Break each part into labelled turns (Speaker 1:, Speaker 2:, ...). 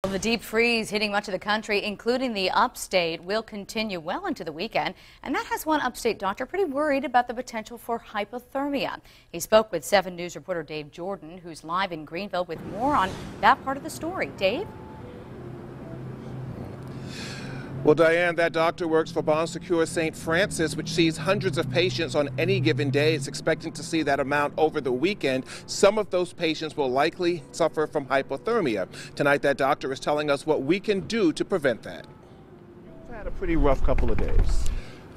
Speaker 1: Well, the deep freeze hitting much of the country, including the upstate, will continue well into the weekend, and that has one upstate doctor pretty worried about the potential for hypothermia. He spoke with 7 News reporter Dave Jordan, who's live in Greenville with more on that part of the story. Dave?
Speaker 2: Well, Diane, that doctor works for Bon Secours St. Francis, which sees hundreds of patients on any given day. It's expecting to see that amount over the weekend. Some of those patients will likely suffer from hypothermia. Tonight, that doctor is telling us what we can do to prevent that. You've had a pretty rough couple of days.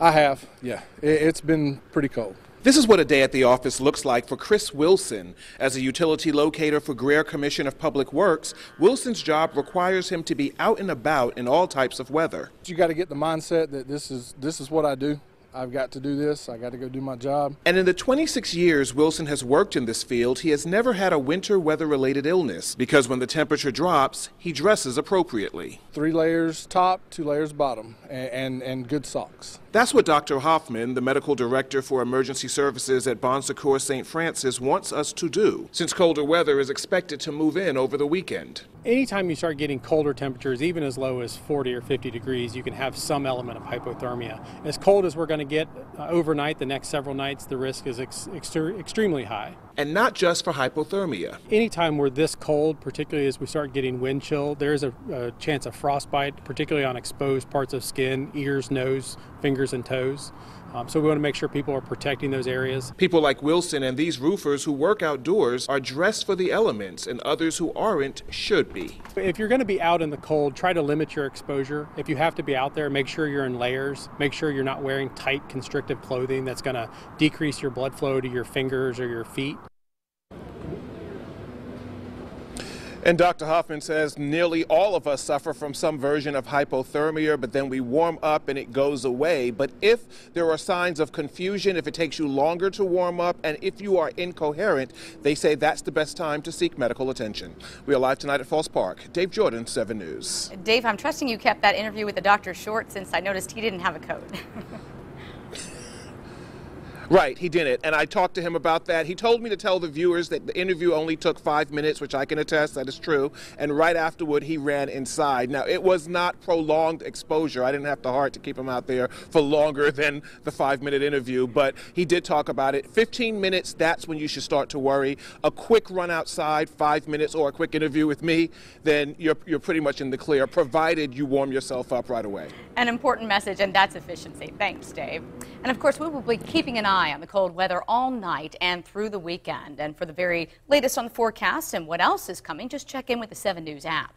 Speaker 3: I have, yeah. It's been pretty cold.
Speaker 2: This is what a day at the office looks like for Chris Wilson. As a utility locator for Greer Commission of Public Works, Wilson's job requires him to be out and about in all types of weather.
Speaker 3: You got to get the mindset that this is what I do. I've got to do this. I got to go do my job.
Speaker 2: And in the 26 years Wilson has worked in this field, he has never had a winter weather-related illness because when the temperature drops, he dresses appropriately.
Speaker 3: 3 layers top, 2 layers bottom, and good socks.
Speaker 2: That's what Dr. Hoffman, the medical director for emergency services at Bon Secours St. Francis, wants us to do, since colder weather is expected to move in over the weekend.
Speaker 4: Anytime you start getting colder temperatures, even as low as 40 or 50 degrees, you can have some element of hypothermia. As cold as we're going to get overnight, the next several nights, the risk is extremely high.
Speaker 2: And not just for hypothermia.
Speaker 4: Anytime we're this cold, particularly as we start getting wind chill, there's a chance of frostbite, particularly on exposed parts of skin, ears, nose, fingers, and toes. So we want to make sure people are protecting those areas.
Speaker 2: People like Wilson and these roofers who work outdoors are dressed for the elements, and others who aren't should be.
Speaker 4: If you're going to be out in the cold, try to limit your exposure. If you have to be out there, make sure you're in layers. Make sure you're not wearing tight, constrictive clothing that's going to decrease your blood flow to your fingers or your feet.
Speaker 2: And Dr. Hoffman says nearly all of us suffer from some version of hypothermia, but then we warm up and it goes away. But if there are signs of confusion, if it takes you longer to warm up, and if you are incoherent, they say that's the best time to seek medical attention. We are live tonight at Falls Park. Dave Jordan, 7 News.
Speaker 1: Dave, I'm trusting you kept that interview with the doctor short since I noticed he didn't have a coat.
Speaker 2: Right, he didn't, and I talked to him about that. He told me to tell the viewers that the interview only took 5 minutes, which I can attest, that is true, and right afterward he ran inside. Now, it was not prolonged exposure. I didn't have the heart to keep him out there for longer than the 5-minute interview, but he did talk about it. 15 minutes, that's when you should start to worry. A quick run outside, 5 minutes, or a quick interview with me, then you're pretty much in the clear, provided you warm yourself up right away.
Speaker 1: An important message, and that's efficiency. Thanks, Dave. And of course, we will be keeping an eye on the cold weather all night and through the weekend. And for the very latest on the forecast and what else is coming, just check in with the 7 News app.